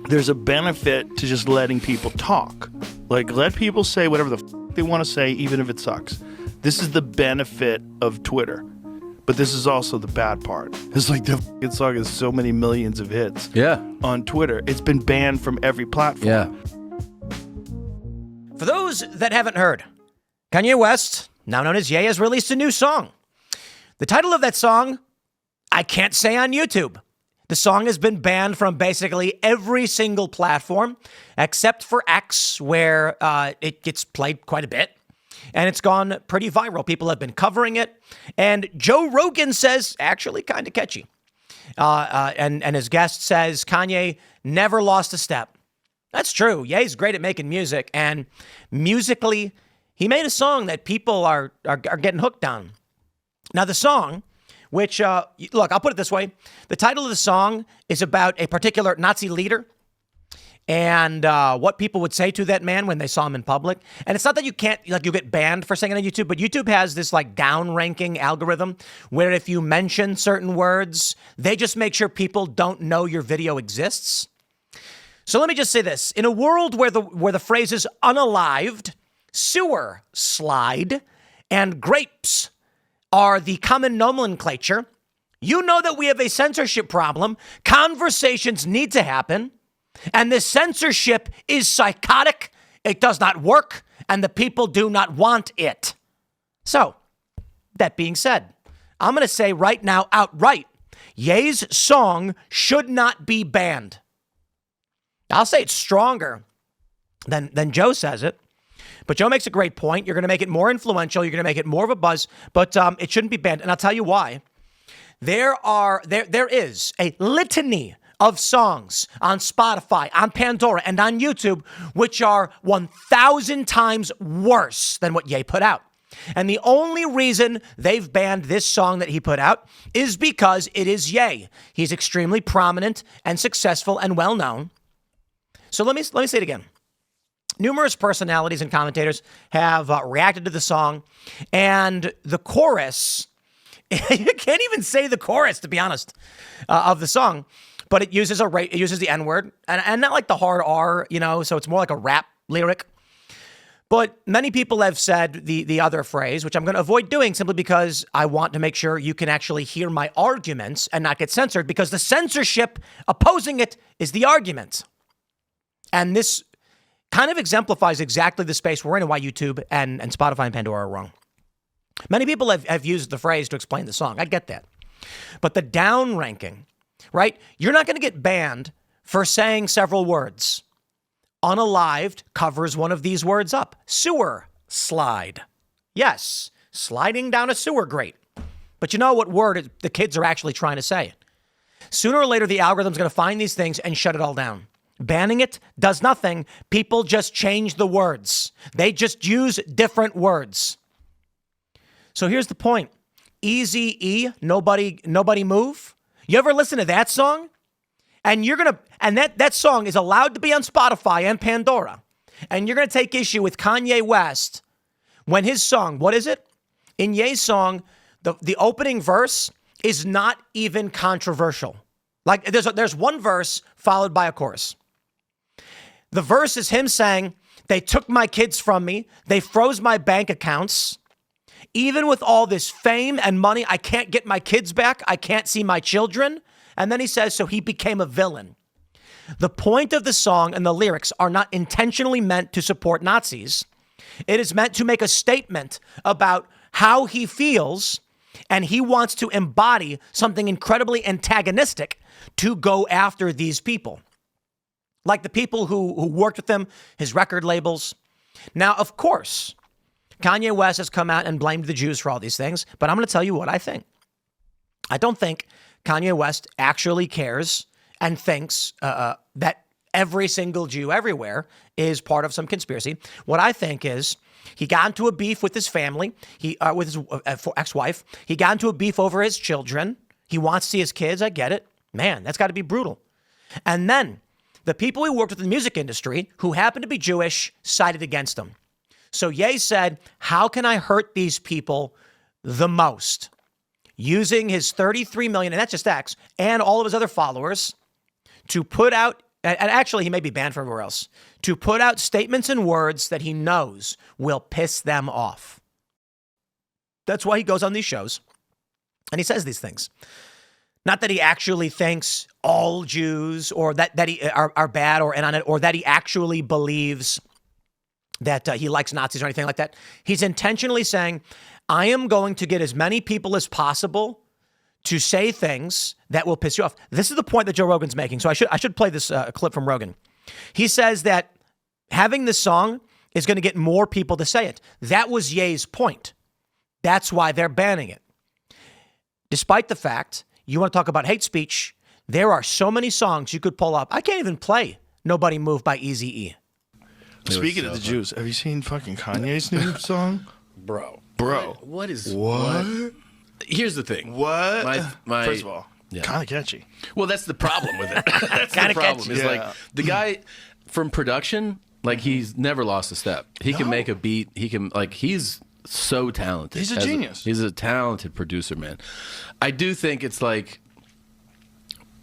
there's a benefit to just letting people talk. Like, let people say whatever the they want to say, even if it sucks. This is the benefit of Twitter. But this is also the bad part. It's like the song has so many millions of hits on Twitter. It's been banned from every platform. Yeah. For those that haven't heard, Kanye West, now known as Ye, has released a new song. The title of that song, I can't say on YouTube. The song has been banned from basically every single platform except for X, where it gets played quite a bit. And it's gone pretty viral. People have been covering it. And Joe Rogan says, actually kind of catchy. And his guest says, Kanye never lost a step. That's true. Ye's great at making music. And musically, he made a song that people are getting hooked on. Now, the song, which, look, I'll put it this way. The title of the song is about a particular Nazi leader and what people would say to that man when they saw him in public. And it's not that you can't, like, you get banned for saying it on YouTube, but YouTube has this, like, down-ranking algorithm where if you mention certain words, they just make sure people don't know your video exists. So let me just say this. In a world where the phrases unalived, sewer slide, and grapes are the common nomenclature, you know that we have a censorship problem. Conversations need to happen. And this censorship is psychotic. It does not work. And the people do not want it. So, that being said, I'm going to say right now outright, Ye's song should not be banned. I'll say it's stronger than Joe says it. But Joe makes a great point. You're going to make it more influential. You're going to make it more of a buzz. But it shouldn't be banned. And I'll tell you why. There is a litany of songs on Spotify, on Pandora, and on YouTube, which are 1,000 times worse than what Ye put out. And the only reason they've banned this song that he put out is because it is Ye. He's extremely prominent and successful and well-known. So let me say it again. Numerous personalities and commentators have reacted to the song, and the chorus, you can't even say the chorus, to be honest, of the song, but it uses the N-word, and not like the hard R, so it's more like a rap lyric. But many people have said the other phrase, which I'm going to avoid doing simply because I want to make sure you can actually hear my arguments and not get censored, because the censorship opposing it is the argument. And this kind of exemplifies exactly the space we're in and why YouTube and Spotify and Pandora are wrong. Many people have used the phrase to explain the song. I get that. But the down ranking, right? You're not going to get banned for saying several words. Unalived covers one of these words up. Sewer slide. Yes, sliding down a sewer grate. But you know what word the kids are actually trying to say? Sooner or later, the algorithm's going to find these things and shut it all down. Banning it does nothing. People just change the words. They just use different words. So here's the point. Easy-E, nobody move. You ever listen to that song? And that song is allowed to be on Spotify and Pandora. And you're going to take issue with Kanye West when his song, what is it? In Ye's song, the opening verse is not even controversial. Like there's one verse followed by a chorus. The verse is him saying, they took my kids from me. They froze my bank accounts. Even with all this fame and money, I can't get my kids back. I can't see my children. And then he says, so he became a villain. The point of the song and the lyrics are not intentionally meant to support Nazis. It is meant to make a statement about how he feels, and he wants to embody something incredibly antagonistic to go after these people. Like the people who worked with him, his record labels. Now, of course, Kanye West has come out and blamed the Jews for all these things, but I'm going to tell you what I think. I don't think Kanye West actually cares and thinks that every single Jew everywhere is part of some conspiracy. What I think is he got into a beef with his family, with his ex-wife. He got into a beef over his children. He wants to see his kids. I get it. Man, that's got to be brutal. And then the people he worked with in the music industry who happen to be Jewish sided against him. So Ye said, how can I hurt these people the most? Using his 33 million, and that's just X, and all of his other followers to put out and actually he may be banned from everywhere else, to put out statements and words that he knows will piss them off. That's why he goes on these shows and he says these things. Not that he actually thinks all Jews or that he are bad or that he actually believes that he likes Nazis or anything like that. He's intentionally saying, I am going to get as many people as possible to say things that will piss you off. This is the point that Joe Rogan's making. So I should play this clip from Rogan. He says that having this song is going to get more people to say it. That was Ye's point. That's why they're banning it. Despite the fact, you want to talk about hate speech, there are so many songs you could pull up. I can't even play Nobody Moved by Eazy-E. Speaking of the Jews, have you seen fucking Kanye's new song? Bro. What? Here's the thing. What? My First of all, kind of catchy. Well, that's the problem with it. That's the Kinda problem. catchy. Is like the guy from production, like he's never lost a step. He can make a beat. He can he's so talented. He's a genius. He's a talented producer, man. I do think it's like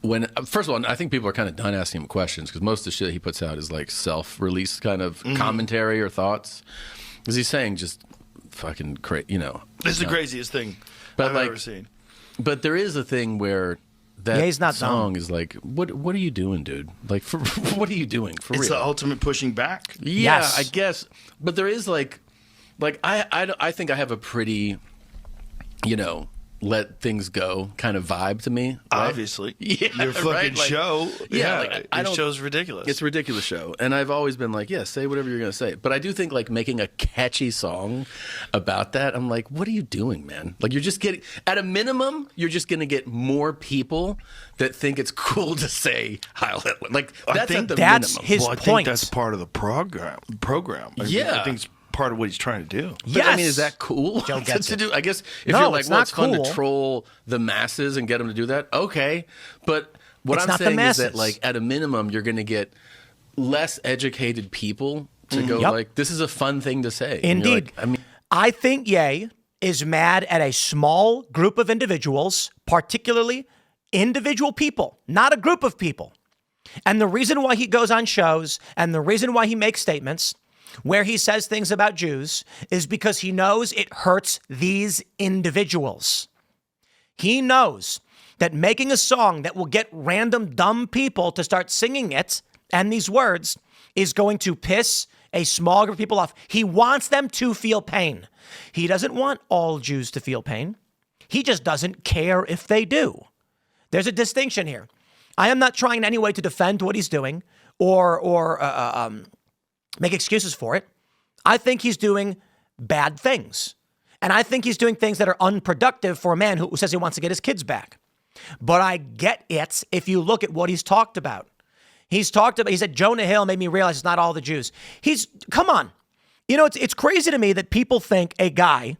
when first of all, I think people are kind of done asking him questions because most of the shit he puts out is like self-release kind of commentary or thoughts. Because he's saying just fucking crazy, This is the craziest thing But I've ever seen. But there is a thing where that he's not song dumb. is like, what are you doing, dude? Like, what are you doing for It's real? the ultimate pushing back. Yeah, Yes. I guess. But there is like I think I have a pretty, let things go kind of vibe to me. Right? Obviously. Yeah, Your fucking right? Like, show. yeah, like, I your don't- show's ridiculous. It's a ridiculous show. And I've always been like, yeah, say whatever you're going to say. But I do think like making a catchy song about that, I'm like, what are you doing, man? Like you're just getting, at a minimum, you're just going to get more people that think it's cool to say Heil Hitler. Like that's think at the that's minimum. his well, I point. think that's part of the program. Yeah. I think it's part of what he's trying to do. But, I mean, Yes. is that cool Joe gets to it. do? I guess if No, you're like, it's well, not it's fun cool. to troll the masses and get them to do that. Okay, but what It's I'm not the saying is that, masses. like, at a minimum, you're going to get less educated people to go Yep. like, this is a fun thing to say. And you're Indeed. like, I mean, I think Ye is mad at a small group of individuals, particularly individual people, not a group of people. And the reason why he goes on shows and the reason why he makes statements where he says things about Jews is because he knows it hurts these individuals. He knows that making a song that will get random dumb people to start singing it and these words is going to piss a small group of people off. He wants them to feel pain. He doesn't want all Jews to feel pain. He just doesn't care if they do. There's a distinction here. I am not trying in any way to defend what he's doing or make excuses for it. I think he's doing bad things. And I think he's doing things that are unproductive for a man who says he wants to get his kids back. But I get it if you look at what he's talked about. He said, Jonah Hill made me realize it's not all the Jews. Come on. It's crazy to me that people think a guy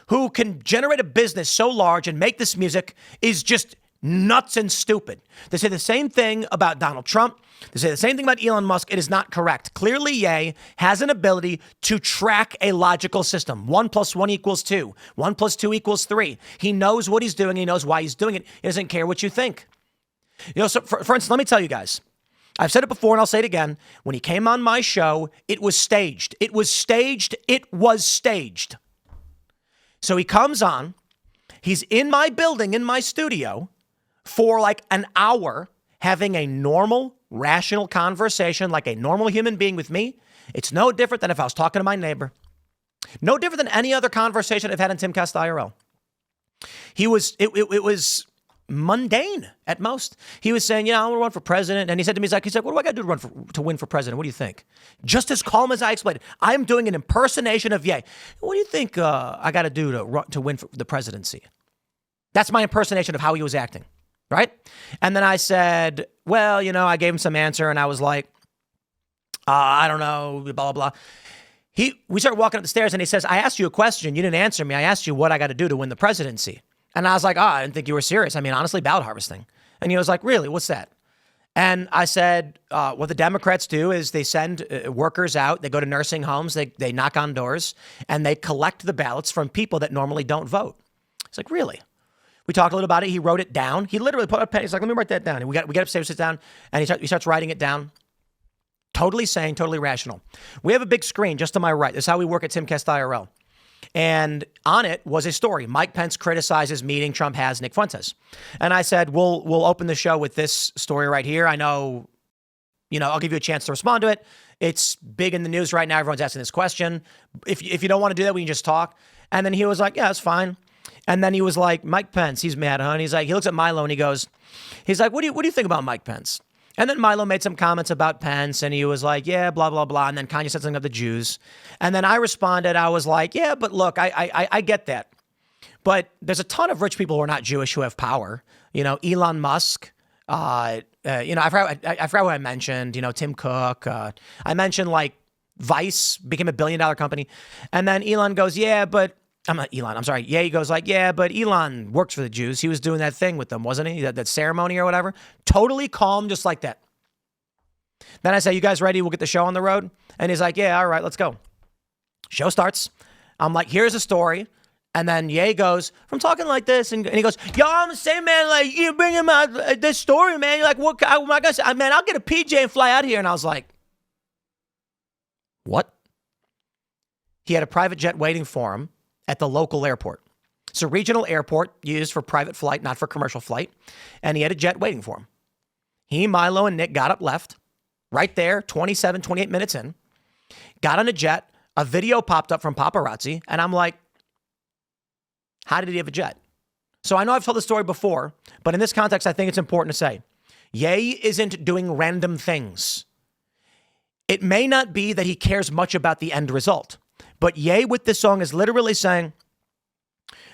who can generate a business so large and make this music is just nuts and stupid. They say the same thing about Donald Trump. They say the same thing about Elon Musk. It is not correct. Clearly, Ye has an ability to track a logical system. 1 + 1 = 2. 1 + 2 = 3. He knows what he's doing. He knows why he's doing it. He doesn't care what you think. So for instance, let me tell you guys. I've said it before and I'll say it again. When he came on my show, it was staged. It was staged. It was staged. So he comes on. He's in my building, in my studio, for like an hour, having a normal, rational conversation like a normal human being with me. It's no different than if I was talking to my neighbor. No different than any other conversation I've had in Timcast IRL. It was mundane at most. He was saying, I want to run for president. And he said to me, what do I got to do to win for president? What do you think? Just as calm as I explained it. I'm doing an impersonation of Ye. What do you think I got to do to win for the presidency? That's my impersonation of how he was acting. Right? And then I said, well, I gave him some answer and I was like, I don't know, blah, blah, blah. We started walking up the stairs and he says, I asked you a question. You didn't answer me. I asked you what I got to do to win the presidency. And I was like, I didn't think you were serious. I mean, honestly, ballot harvesting. And he was like, really? What's that? And I said, what the Democrats do is they send workers out. They go to nursing homes. They knock on doors and they collect the ballots from people that normally don't vote. It's like, really? We talked a little about it. He wrote it down. He literally put a pen. He's like, let me write that down. And we got upstairs, sits down, and he starts writing it down. Totally sane, totally rational. We have a big screen just to my right. This is how we work at Timcast IRL. And on it was a story. Mike Pence criticizes meeting Trump has Nick Fuentes. And I said, we'll open the show with this story right here. I know, I'll give you a chance to respond to it. It's big in the news right now. Everyone's asking this question. If you don't want to do that, we can just talk. And then he was like, yeah, it's fine. And then he was like, Mike Pence, he's mad, huh? And he looks at Milo and he's like, what do you think about Mike Pence? And then Milo made some comments about Pence, and he was like, yeah, blah, blah, blah. And then Kanye said something about the Jews. And then I responded, I was like, yeah, but look, I get that. But there's a ton of rich people who are not Jewish who have power. Elon Musk, I forgot what I mentioned, Tim Cook. I mentioned like Vice became $1 billion company. And then Elon goes, yeah, but I'm not Elon. I'm sorry. Yeah, he goes like, yeah, but Elon works for the Jews. He was doing that thing with them, wasn't he? That ceremony or whatever. Totally calm, just like that. Then I say, you guys ready? We'll get the show on the road. And he's like, yeah, all right, let's go. Show starts. I'm like, here's a story. And then Ye goes, from talking like this, and he goes, yo, I'm saying, man, like, you bring him out this story, man. You're like, what am I going to say? Man, I'll get a PJ and fly out here. And I was like, what? He had a private jet waiting for him at the local airport. It's a regional airport used for private flight, not for commercial flight. And he had a jet waiting for him. He, Milo, and Nick got up, left, right there, 28 minutes in, got on a jet. A video popped up from paparazzi. And I'm like, how did he have a jet? So I know I've told the story before, but in this context, I think it's important to say, Ye isn't doing random things. It may not be that he cares much about the end result, but Ye with this song is literally saying,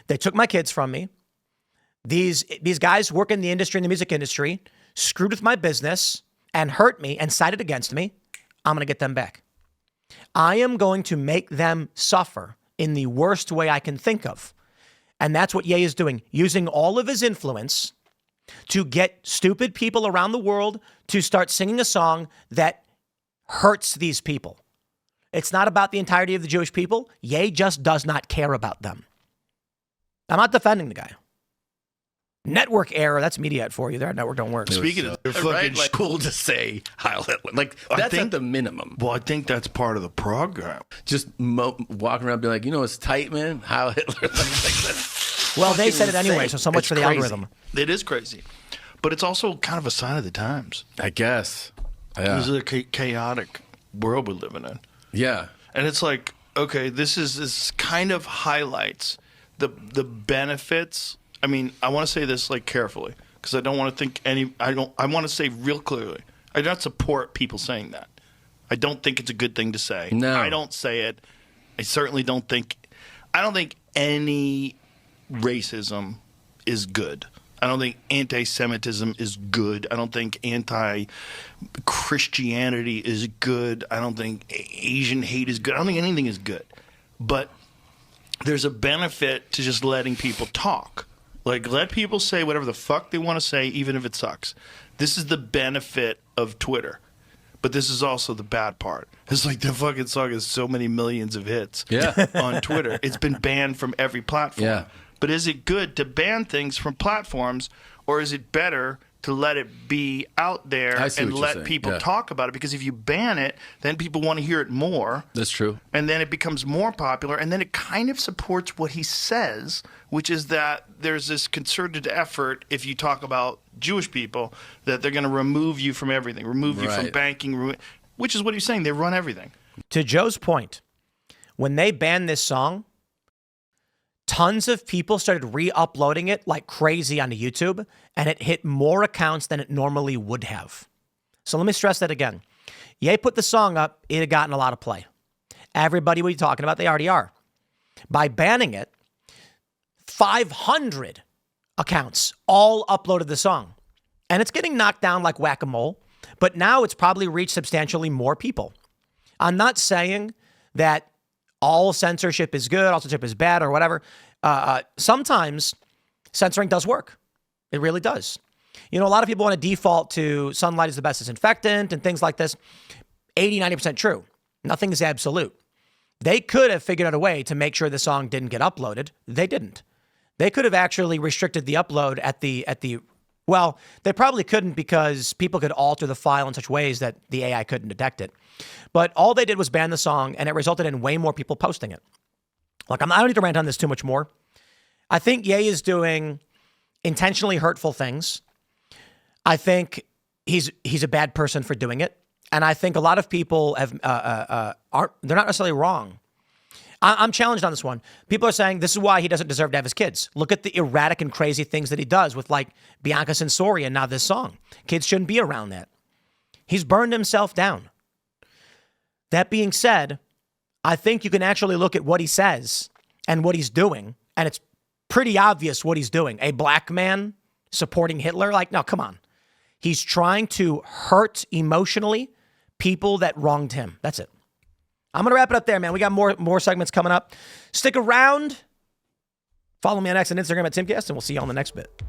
they took my kids from me. These guys work in the industry, in the music industry, screwed with my business and hurt me and sided against me. I'm going to get them back. I am going to make them suffer in the worst way I can think of. And that's what Ye is doing, using all of his influence to get stupid people around the world to start singing a song that hurts these people. It's not about the entirety of the Jewish people. Ye just does not care about them. I'm not defending the guy. Network error, that's media for you. Their network don't work. Speaking of, they're fucking right? Like, cool to say Heil Hitler. Like, that's at the minimum. Well, I think that's part of the program. Just walking around being like, it's tight, man. Heil Hitler. Well, they said it anyway, so much It's for the crazy. algorithm. It is crazy. But it's also kind of a sign of the times. I guess. Yeah. This is a chaotic world we're living in. Yeah. And it's like, okay, this kind of highlights the benefits. I mean, I want to say this like carefully because I don't want to think I want to say real clearly. I don't support people saying that. I don't think it's a good thing to say. No. I don't say it. I certainly don't think any racism is good. I don't think anti-Semitism is good. I don't think anti-Christianity is good. I don't think Asian hate is good. I don't think anything is good. But there's a benefit to just letting people talk. Like, let people say whatever the fuck they want to say, even if it sucks. This is the benefit of Twitter. But this is also the bad part. It's like the fucking song has so many millions of hits on Twitter. It's been banned from every platform. Yeah. But is it good to ban things from platforms, or is it better to let it be out there and let people talk about it? Because if you ban it, then people want to hear it more. That's true. And then it becomes more popular, and then it kind of supports what he says, which is that there's this concerted effort, if you talk about Jewish people, that they're going to remove you from everything, remove you from banking, which is what he's saying. They run everything. To Joe's point, when they banned this song, tons of people started re-uploading it like crazy onto YouTube, and it hit more accounts than it normally would have. So let me stress that again. Ye put the song up, it had gotten a lot of play. Everybody we're talking about, they already are. By banning it, 500 accounts all uploaded the song. And it's getting knocked down like whack-a-mole, but now it's probably reached substantially more people. I'm not saying that all censorship is good, all censorship is bad, or whatever. Sometimes censoring does work. It really does. A lot of people want to default to sunlight is the best disinfectant and things like this. 80, 90% true. Nothing is absolute. They could have figured out a way to make sure the song didn't get uploaded. They didn't. They could have actually restricted the upload at the well, they probably couldn't because people could alter the file in such ways that the AI couldn't detect it. But all they did was ban the song, and it resulted in way more people posting it. Look, I don't need to rant on this too much more. I think Ye is doing intentionally hurtful things. I think he's a bad person for doing it. And I think a lot of people they're not necessarily wrong. I'm challenged on this one. People are saying this is why he doesn't deserve to have his kids. Look at the erratic and crazy things that he does with like Bianca Censori and now this song. Kids shouldn't be around that. He's burned himself down. That being said, I think you can actually look at what he says and what he's doing, and it's pretty obvious what he's doing. A black man supporting Hitler? Like, no, come on. He's trying to hurt emotionally people that wronged him. That's it. I'm going to wrap it up there, man. We got more segments coming up. Stick around. Follow me on X and Instagram at Timcast, and we'll see you on the next bit.